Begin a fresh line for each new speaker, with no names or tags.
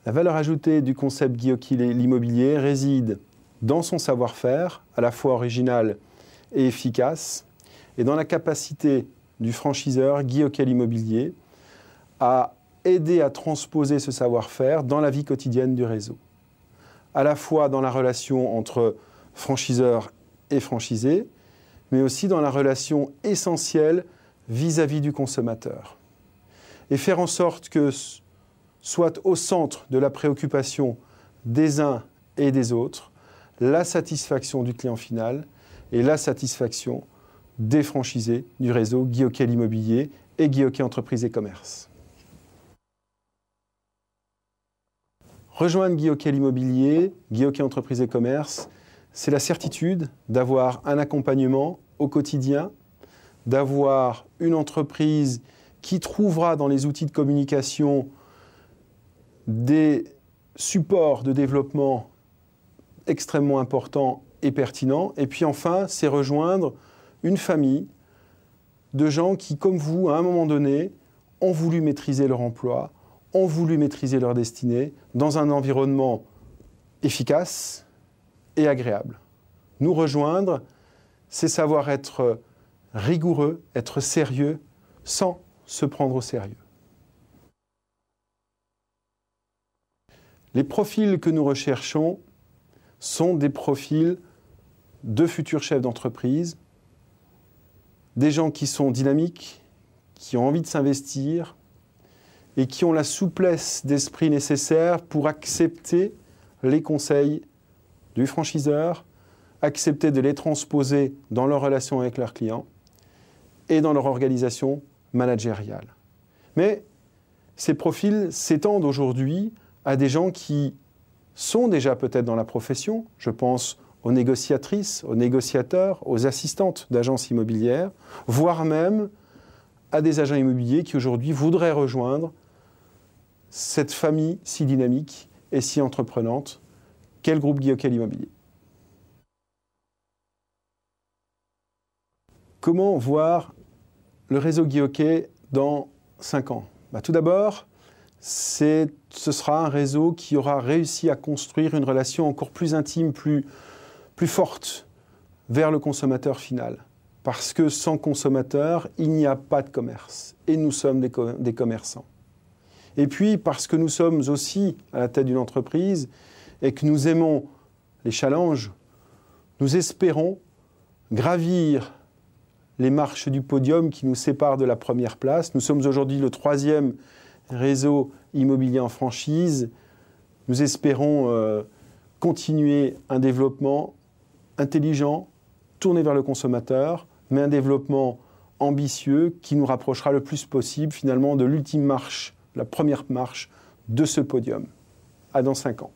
La valeur ajoutée du concept Guy Hockey l'immobilier réside dans son savoir-faire, à la fois original et efficace, et dans la capacité du franchiseur Guy Hockey l'immobilier à aider à transposer ce savoir-faire dans la vie quotidienne du réseau. À la fois dans la relation entre franchiseur et franchisé, mais aussi dans la relation essentielle vis-à-vis du consommateur. Et faire en sorte que soit au centre de la préoccupation des uns et des autres la satisfaction du client final et la satisfaction des franchisés du réseau Guy Hockey l'immobilier et Guy Hockey Entreprises et Commerce. Rejoindre Guy Hockey l'immobilier, Guy Hockey Entreprises et Commerce, c'est la certitude d'avoir un accompagnement au quotidien, d'avoir une entreprise qui trouvera dans les outils de communication des supports de développement extrêmement importants et pertinents. Et puis enfin, c'est rejoindre une famille de gens qui, comme vous, à un moment donné, ont voulu maîtriser leur emploi, ont voulu maîtriser leur destinée dans un environnement efficace et agréable. Nous rejoindre, c'est savoir être rigoureux, être sérieux, sans se prendre au sérieux. Les profils que nous recherchons sont des profils de futurs chefs d'entreprise, des gens qui sont dynamiques, qui ont envie de s'investir et qui ont la souplesse d'esprit nécessaire pour accepter les conseils du franchiseur, accepter de les transposer dans leur relation avec leurs clients et dans leur organisation managériale. Mais ces profils s'étendent aujourd'hui à des gens qui sont déjà peut-être dans la profession. Je pense aux négociatrices, aux négociateurs, aux assistantes d'agences immobilières, voire même à des agents immobiliers qui aujourd'hui voudraient rejoindre cette famille si dynamique et si entreprenante qu'est le groupe Guy Hockey l'immobilier. Comment voir le réseau Guy Hockey dans 5 ans ? Tout d'abord, ce sera un réseau qui aura réussi à construire une relation encore plus intime, plus forte vers le consommateur final. Parce que sans consommateur, il n'y a pas de commerce. Et nous sommes des commerçants. Et puis, parce que nous sommes aussi à la tête d'une entreprise et que nous aimons les challenges, nous espérons gravir les marches du podium qui nous séparent de la première place. Nous sommes aujourd'hui le 3e réseau immobilier en franchise. Nous espérons continuer un développement intelligent, tourné vers le consommateur, mais un développement ambitieux qui nous rapprochera le plus possible finalement de l'ultime marche, la première marche de ce podium. À dans 5 ans.